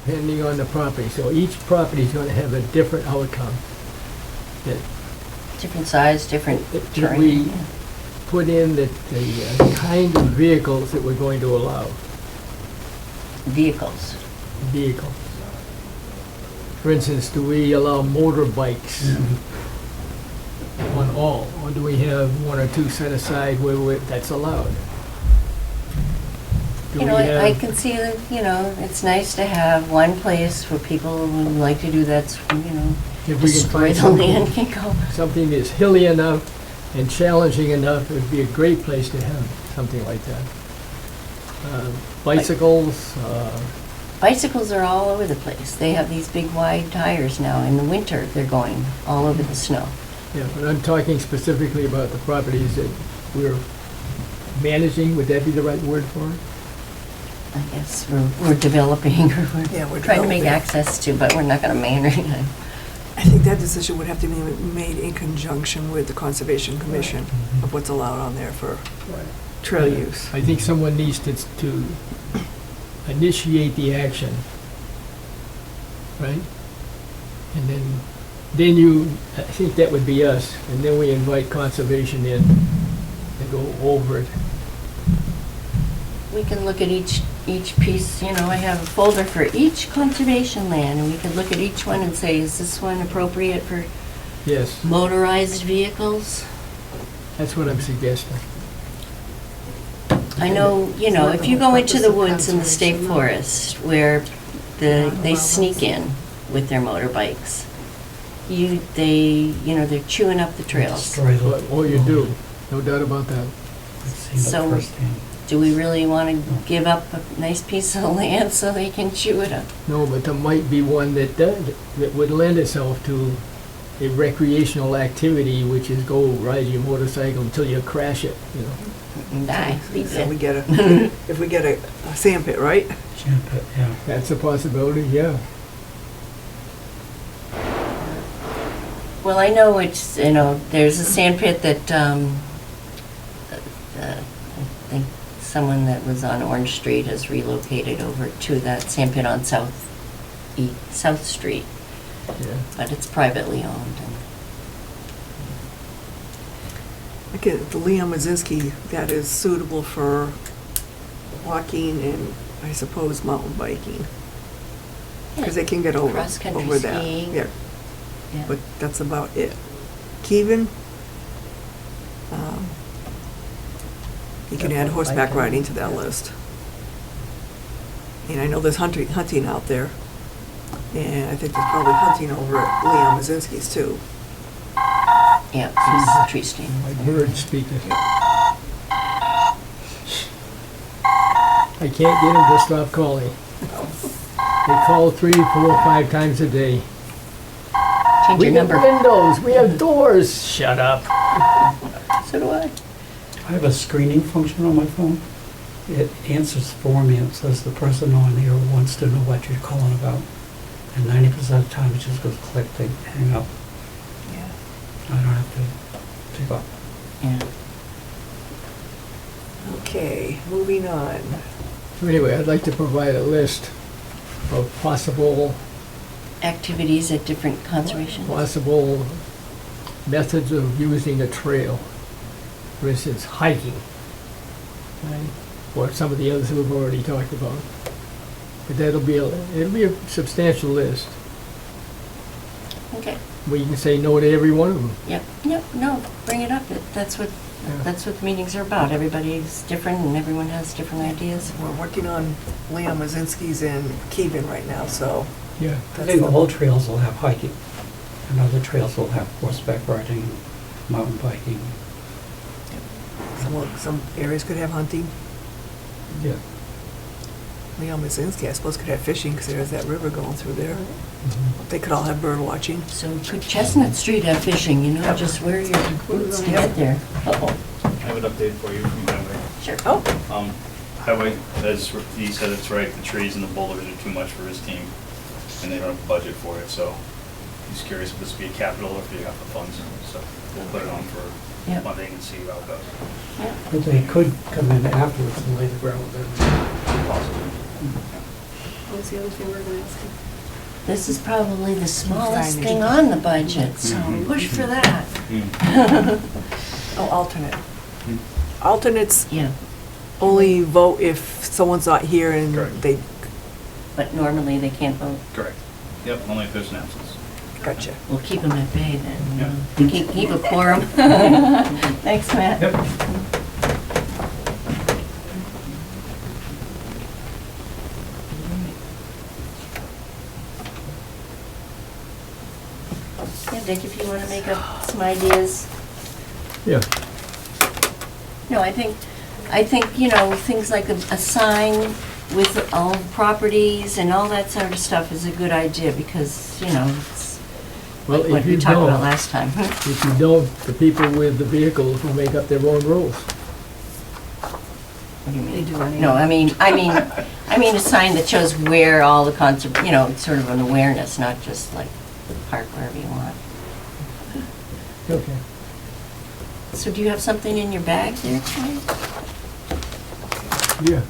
depending on the property, so each property is gonna have a different outcome. That Different size, different Did terrain. we yeah. put in the kind of vehicles that we're going to allow, Vehicles. vehicles. For instance, do we allow motorbikes on all, or do we have 1 or 2 set aside where that's allowed? Do You know, we I have- can see that, you know, it's nice to have one place where people who like to do that, you know, If we can destroy find the land something, can go. something that's hilly enough and challenging enough, it would be a great place to have something like that. Bicycles, Bicycles are all over the place. They have these big wide tires now. In the winter, they're going all over the snow. yeah, but I'm talking specifically about the properties that we're managing, would that be the right word for it? I guess we're developing, or Yeah, we're we're trying to make developing. access to, but we're not gonna manage it. I think that decision would have to be made in conjunction with the Conservation Commission of what's allowed on there for trail use. I think someone needs to initiate the action, right? And then I think that would be us, and then we invite conservation in and go over it. We can look at each piece, you know, I have a folder for each conservation land, and we can look at each one and say, is this one appropriate for Yes, motorized vehicles? that's what I'm suggesting. I know, you know, if you go into the woods in the state Conservation. forest where they sneak in with their motorbikes, they're chewing up the trails. Destroy the. Oh, you do, no doubt about that. I've seen So- it firsthand. Do we really want to give up a nice piece of land so they can chew it up? No, but there might be one that does, that would lend itself to a recreational activity, which is go ride your motorcycle until you crash it, you know. And die, be So we dead. get a, if we get a sand pit, right? Champ it, yeah. That's a possibility, yeah. Well, I know it's, you know, there's a sand pit that, I think someone that was on Orange Street has relocated over to that sand pit on South Street, Yeah. but it's privately owned. Look at the Leon Mazinski, that is suitable for walking and, I suppose, mountain biking. Because they can get over Cross-country that. skiing. Yeah, Yeah. but that's about it. Kevin, you can add horseback riding to that list. And I know there's hunting out there, and I think there's probably hunting over at Leon Mazinski's too. Yeah, it's tree stand. My bird speaking. I can't get him to stop calling. They call 3, 4, 5 times a day. Change We your have number. windows, we have doors. Shut up. So do I. I have a screening function on my phone. It answers for me. It says the person on here wants to know what you're calling about. And 90% of the time it just goes click, they hang up. Yeah. I don't have to pick up. Yeah. Okay, moving on. So anyway, I'd like to provide a list of possible activities at different conservation. Possible methods of using a trail. For instance, hiking. Right? Or some of the others we've already talked about. But it'll be a substantial list. Okay, We can say no to every one of them. yep, no, bring it up. That's what the meetings are about. Everybody's different and everyone has different ideas. We're working on Leon Mazinski's in Keven right now, so Yeah. I that's think the all trails will have hiking, and other trails will have horseback riding, mountain biking. some areas could have hunting. Yeah. Leon Mazinski, I suppose, could have fishing, because there's that river going through there. Mhm. They could all have bird watching. So could Chestnut Street have fishing, you know, just wear your boots to get there. Uh-oh. I have an update for you from Highway. Sure. Oh, Highway, as he said, it's right, the trees and the boulders are too much for his team, and they don't have a budget for it, so he's curious if this would be a capital or if you have the funds, so we'll put it on for Yeah. Monday and see how it goes. Yeah. But they could come in afterwards and lay the ground then. Possibly. What was the other thing we were gonna ask him? This is probably the smallest Signage. thing on the budget, so Mhm. push for that. oh, alternate. Hmm. Alternates Yeah, only vote if someone's not here and Correct. they, but normally they can't vote. Correct. Yep, only if there's an absence. gotcha. We'll keep them at bay then. Yeah. To keep a quorum. Thanks, Matt. Yep. Yeah, Dick, if you want to make up some ideas. Yeah. No, I think, you know, things like a sign with all the properties and all that sort of stuff is a good idea because, you know, it's Well, like what if we you talked about don't, last time. if you don't, the people with the vehicles will make up their own rules. What do you mean? They do anyway. No, I mean a sign that shows where all the you know, it's sort of an awareness, not just like park wherever you want. Okay. So do you have something in your bag there, Troy? Yeah.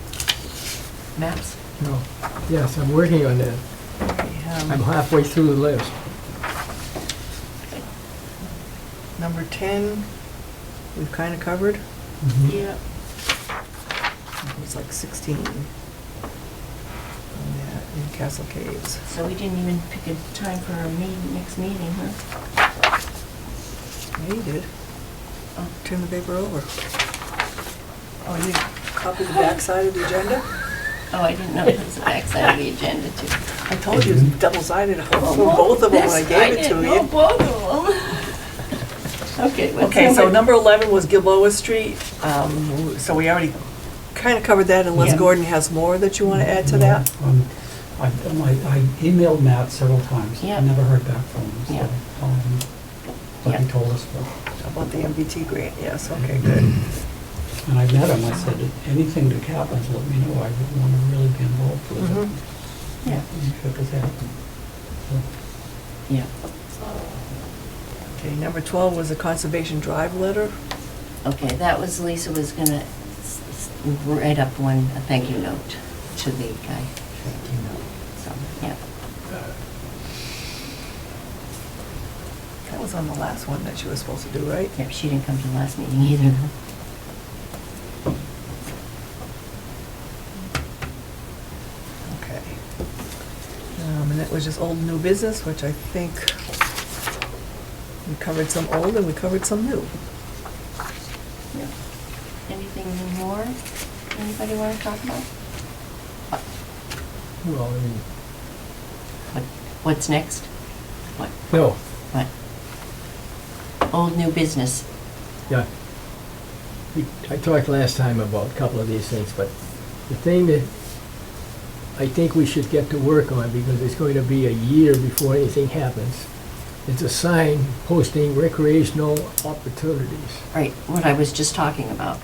Maps? No. Yes, I'm working on that. I'm halfway through the list. Number 10, we've kind of covered. Yeah. It's like 16. On that, in Castle Caves. So we didn't even pick a time for our next meeting, huh? Yeah, you did. Oh. Turn the paper over. Oh, you copied the backside of the agenda? Oh, I didn't know it was the backside of the agenda too. I told you, it's double-sided for both of them when I gave it to didn't know you. both of them. Okay, what's Okay, so number 11 was Gilboa Street. So we already kind of covered that unless Yeah. Gordon has more that you want to add to that. I emailed Matt several times. Yeah. I never heard back from him, so Yeah. tell him what he Yeah. told us. About the MBT grant, yes, okay, good. And I met him, I said, anything that happens, let me know. I would want to really be involved with it. Mhm. Yeah. He shook his head. So, Yeah, Okay, number 12 was the Conservation Drive letter. okay, that was, Lisa was gonna write up a thank you note to the guy. So, yeah. That was on the last one that you were supposed to do, right? Yeah, she didn't come to the last meeting either. Okay. And that was just old and new business, which I think we covered some old and we covered some new. Yeah. Anything more anybody want to talk about? Well, I mean, What's next? What? no, What? Old, new business. yeah. I talked last time about a couple of these things, but the thing that I think we should get to work on, because it's going to be a year before anything happens, it's a sign posting recreational opportunities. Right, what I was just talking about.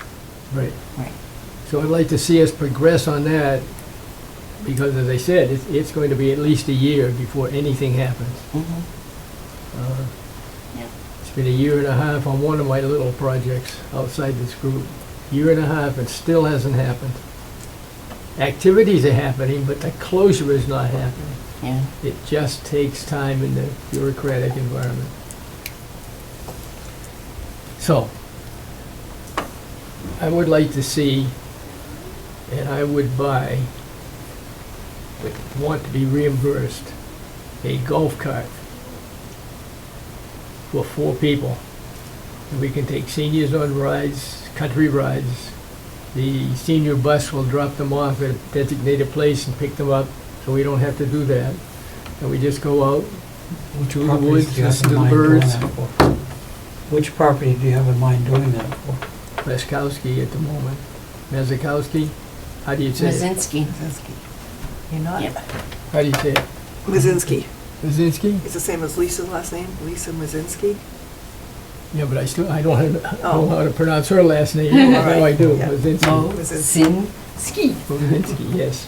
Right. Right. So I'd like to see us progress on that, because as I said, it's going to be at least a year before anything happens. Mhm. Uh, Yeah. It's been a year and a half on one of my little projects outside this group. Year and a half, and still hasn't happened. Activities are happening, but the closure is not happening. Yeah. It just takes time in the bureaucratic environment. So, I would like to see, and I would buy, would want to be reimbursed, a golf cart for 4 people. And we can take seniors on rides, country rides. The senior bus will drop them off at a designated place and pick them up, so we don't have to do that. And we just go out Which to the properties woods, do you have listen in to the mind doing birds. that for? Which property do you have in mind doing that for? Leskowski at the moment. Mazakowski, how do you say it? Mazinski. Mazinski. You're not? Yep. How do you say it? Mazinski. Mazinski? It's the same as Lisa's last name, Lisa Mazinski. Yeah, but I don't know Oh. how to pronounce her last name. Now I do, Yeah. Mazinski. Mazinski. Mazinski, yes.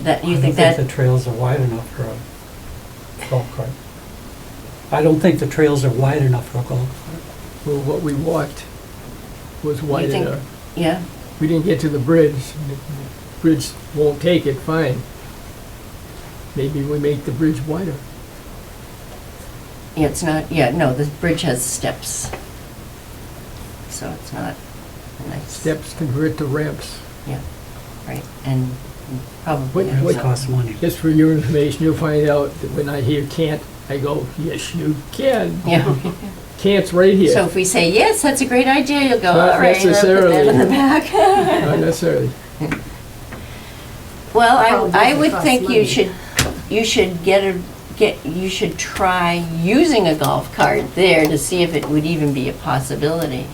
That, you I think don't think that, the trails are wide enough for a golf cart. I don't think the trails are wide enough for a golf cart. Well, what we walked was wide think- enough. yeah, We didn't get to the bridge. The bridge won't take it, fine. Maybe we make the bridge wider. yeah, it's not, yeah, no, the bridge has steps. So it's not a nice. Steps convert to ramps. Yeah, right, and probably. What- It costs money. Just for your information, you'll find out that when I hear can't, I go, yes, you can. Yeah. Can't's right here. So if we say, yes, that's a great idea, you'll go, Not all right, I'll put that necessarily. in the back. Not necessarily. Well, Probably I doesn't would cost think money. you should you should try using a golf cart there to see if it would even be a possibility.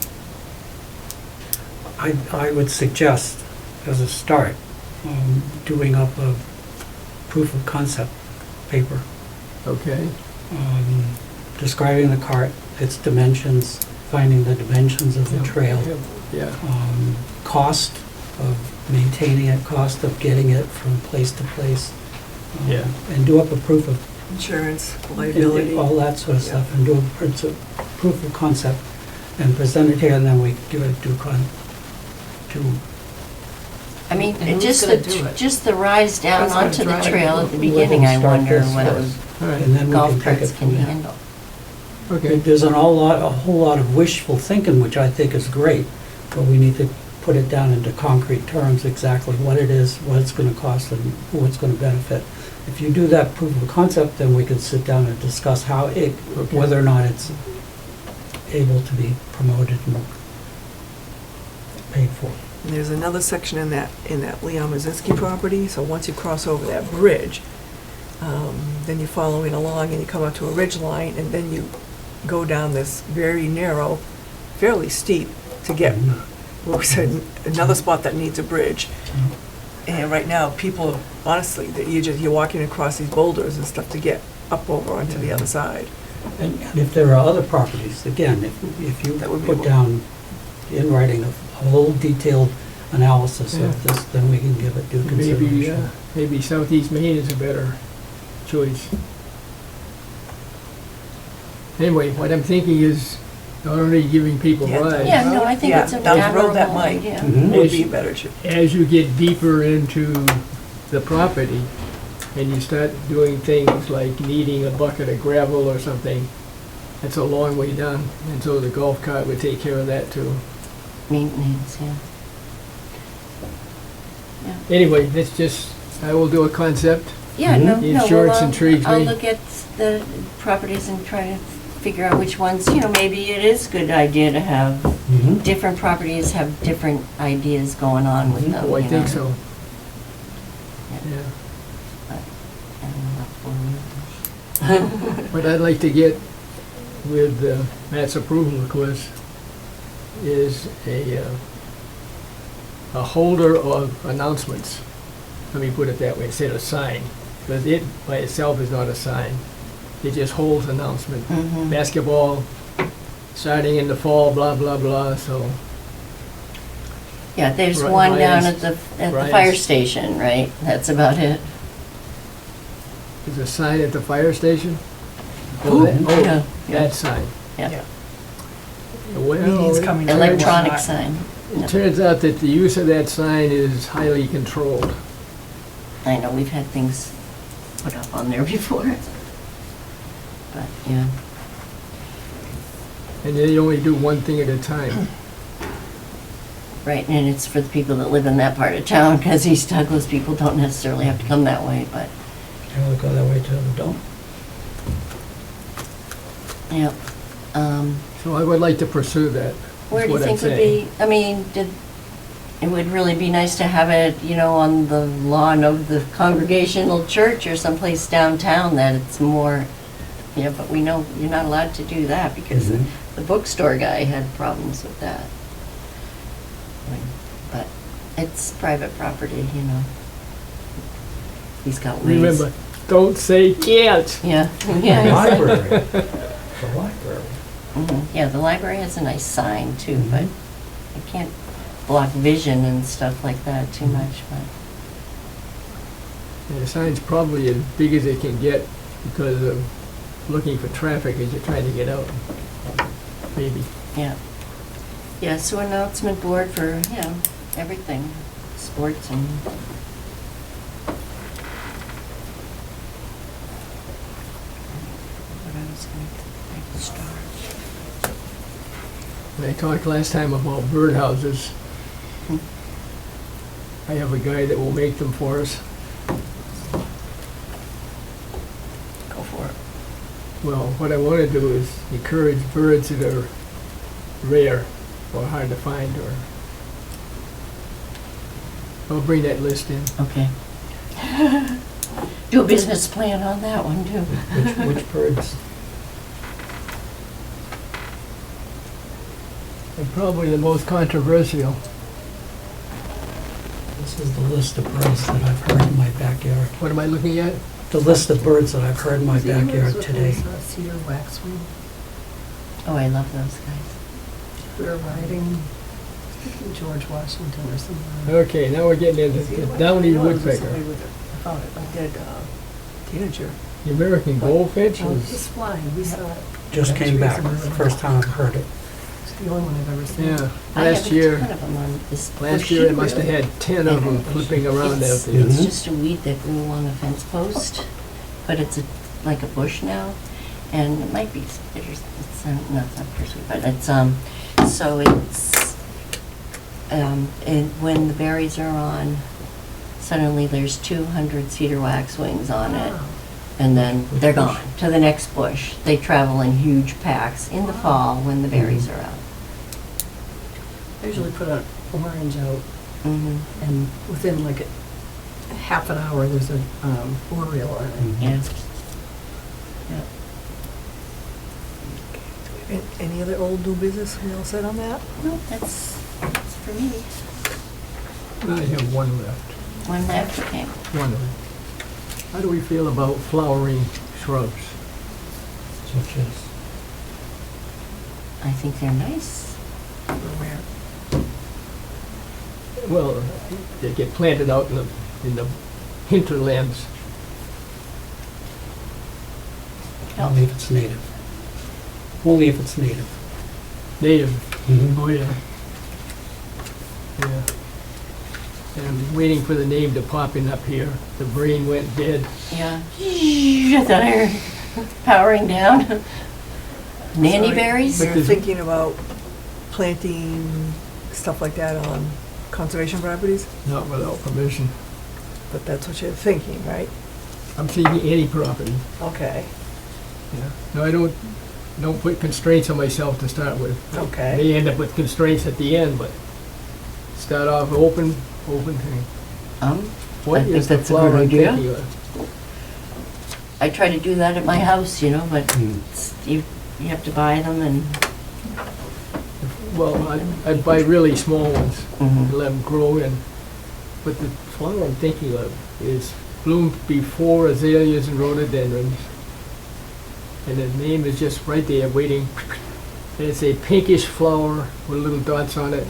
I would suggest, as a start, doing up a proof of concept paper, Okay. describing the cart, its dimensions, finding the dimensions of the Yeah, trail, Yeah. cost of maintaining it, cost of getting it from place to place. Yeah. And do up a proof of, Insurance, liability. all that sort of Yeah. stuff, and do a proof of concept, and present it here, and then we do it, I mean, And who's just gonna do it? just the rise down Who's gonna onto the drive it? trail at the We'll beginning, I start wonder this what first, All right. and then we can golf take it carts can from there. handle. Okay. There's a whole lot of wishful thinking, which I think is great, but we need to put it down into concrete terms, exactly what it is, what it's gonna cost, and who it's gonna benefit. If you do that proof of concept, then we can sit down and discuss how it, Okay. whether or not it's able to be promoted and paid for. And there's another section in that Leon Mazinski property, so once you cross over that bridge, then you're following along and you come up to a ridge line, and then you go down this very narrow, fairly steep, to get, where we said, another spot that needs a bridge. And right now, people, honestly, that you're walking across these boulders and stuff to get up over onto the other side. And if there are other properties, again, if you That would be put one. down in writing a whole detailed analysis Yeah. of this, then we can give it due Maybe, consideration. maybe Southeast Maine is a better choice. Anyway, what I'm thinking is not only giving people Yeah. rides, Yeah, no, I think Yeah, it's a down the road that admirable might. idea. Mhm. Would be better. as you get deeper into the property and you start doing things like needing a bucket of gravel or something, that's a long way down. And so the golf cart would take care of that too. Maintenance, yeah. Anyway, that's just, I will do a concept. Yeah, Mhm. no, The no, well, insurance intrigues I'll me. look at the properties and try to figure out which ones, maybe it is a good idea to have, Mhm. different properties have different ideas going on with them, Oh, I you think know. so. Yeah. Yeah. I don't know. What I'd like to get with Matt's approval, of course, is a holder of announcements. Let me put it that way, instead of sign, because it by itself is not a sign. It just holds announcement. Mhm. Basketball starting in the fall, blah, blah, blah, so. Yeah, there's Right, one down Ryan's- at the Ryan's- fire station, right? That's about it. There's a sign at the fire station? Ooh, that- yeah, yeah. That sign. Yeah. Well, Meetings coming to Electronic whatnot. sign. it turns out that the use of that sign is highly controlled. I know, we've had things put up on there before. But, yeah. And they only do one thing at a time. Right, and it's for the people that live in that part of town, because East Douglas people don't necessarily have to come that way, but, I'll go that way too, don't. yep. So I would like to pursue that. Where is do you what I'm think would saying. be, I mean, it would really be nice to have it, you know, on the lawn of the Congregational Church or someplace downtown that it's more, yeah, but we know you're not allowed to do that because Mhm. the bookstore guy had problems with that. But it's private property, you know. He's got ways. Remember, don't say can't. Yeah, The yeah. library. The library. Mhm. Yeah, the library has a nice sign too, Mhm. but you can't block vision and stuff like that too much, but. And the sign's probably as big as it can get because of looking for traffic as you're trying to get out. Maybe. Yeah. Yeah, so announcement board for, you know, everything, sports and. What I was gonna start. When I talked last time about birdhouses, Hmm. I have a guy that will make them for us. Go for it. Well, what I want to do is encourage birds that are rare or hard to find, or I'll bring that list in. Okay. Do a business plan on that one too. Which birds? And probably the most controversial. This is the list of birds that I've heard in my backyard. What am I looking at? The list of birds that I've heard in my backyard today. Cedar waxwing, Oh, I love those guys. Jupiter riding, George Washington or something. Okay, now we're getting into the downy woodpecker. I found it, I did, teenager. The American goldfinch Oh, was, it's flying, we saw it. Just came back, first time I've heard it. It's the only one I've ever seen. yeah, I last have a year, ton of them on this last bush. year it must have had 10 of them flipping around out It's- there. It's Mhm. just a weed that grew along a fence post, but it's like a bush now, and it might be, no, it's not bittersweet, but it's, so it's, when the berries are on, suddenly there's 200 cedar waxwings on it, Wow. and then Which they're bush? gone to the next bush. They travel in huge packs in the fall when the berries are out. I usually put an orange out, Mhm. and within like a half an hour, there's a oriole in it. Yeah. Any other old new business? We all set on that? No, that's for me. I have one left. One left, okay. One left. How do we feel about flowering shrubs? Such as, I think they're nice. They're rare. Well, they get planted out in the hinterlands. only if it's native. Only if it's native. Native. Mhm. Oh, yeah. Yeah. And I'm waiting for the name to pop in up here. The brain went dead. Yeah. I thought I heard powering down. Nanny Sorry, berries? But But you're there's- thinking about planting stuff like that on conservation properties? Not without permission. But that's what you're thinking, right? I'm thinking any property. Okay, Yeah. No, I don't put constraints on myself to start with. okay. May end up with constraints at the end, but start off open thing. What I think is the that's a flower good I'm idea. thinking of? I try to do that at my house, you know, but Mm. you have to buy them and. Well, I'd buy really small ones Mhm. and let them grow in. But the flower I'm thinking of is bloomed before azaleas and rhododendrons. And the name is just right there waiting. And it's a pinkish flower with little dots on it.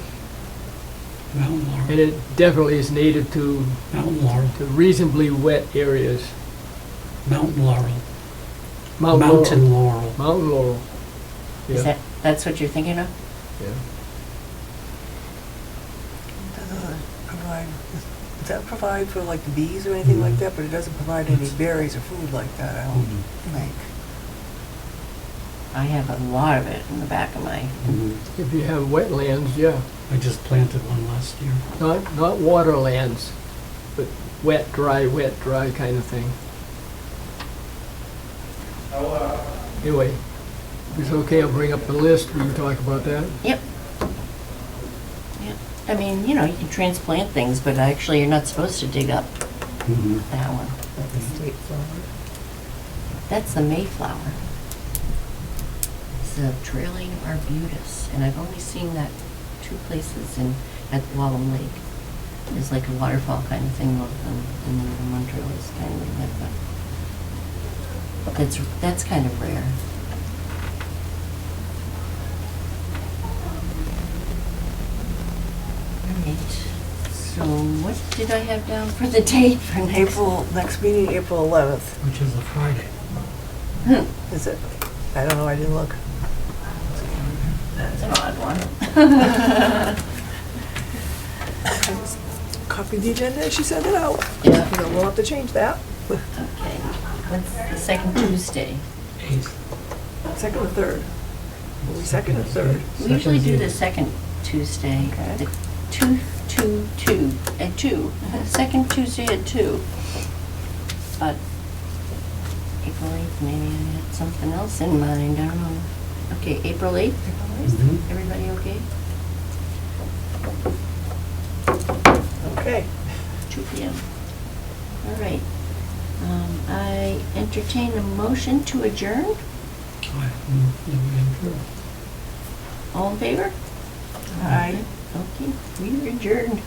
Mountain And laurel. it definitely is native to Mountain laurel. reasonably wet areas. Mountain laurel. Mountain laurel. Mountain laurel. Mountain laurel. Is Yeah, that's what you're thinking of? yeah. Doesn't provide Does that provide for like the bees or anything like that? But it doesn't provide any berries or food like that, I don't think. I have a lot of it in the back of my, If you have wetlands, yeah, I just planted one last year. not waterlands, but wet, dry kind of thing. Anyway, if it's okay, I'll bring up the list, we can talk about that. yep. Yep. I mean, you know, you can transplant things, but actually you're not supposed to dig up that one. That's a state flower. That's the Mayflower. It's the Trailing Arbutus, and I've only seen that 2 places at Wallem Lake. There's like a waterfall kind of thing, and then the Montreal is kind of like that, but that's kind of rare. Alright, so what did I have down for the date for next? Next meeting, April 11th, Which is a Friday. is it? I don't know, I didn't look. That's an odd one. I just copied the agenda as she sent it out. Yeah. You know, we'll have to change that. Okay, what's the second Tuesday? 8th. Second or third? Will we second or third? We usually do the Second's second Tuesday, Okay. the 2, at 2, second Tuesday at 2. But April 8th, maybe I had something else in mind, I don't know. Okay, April 8th, Mhm. everybody okay? Okay. 2 PM. All right. I entertain a motion to adjourn. I move that we adjourn. All in favor? Aye. Okay, we are adjourned.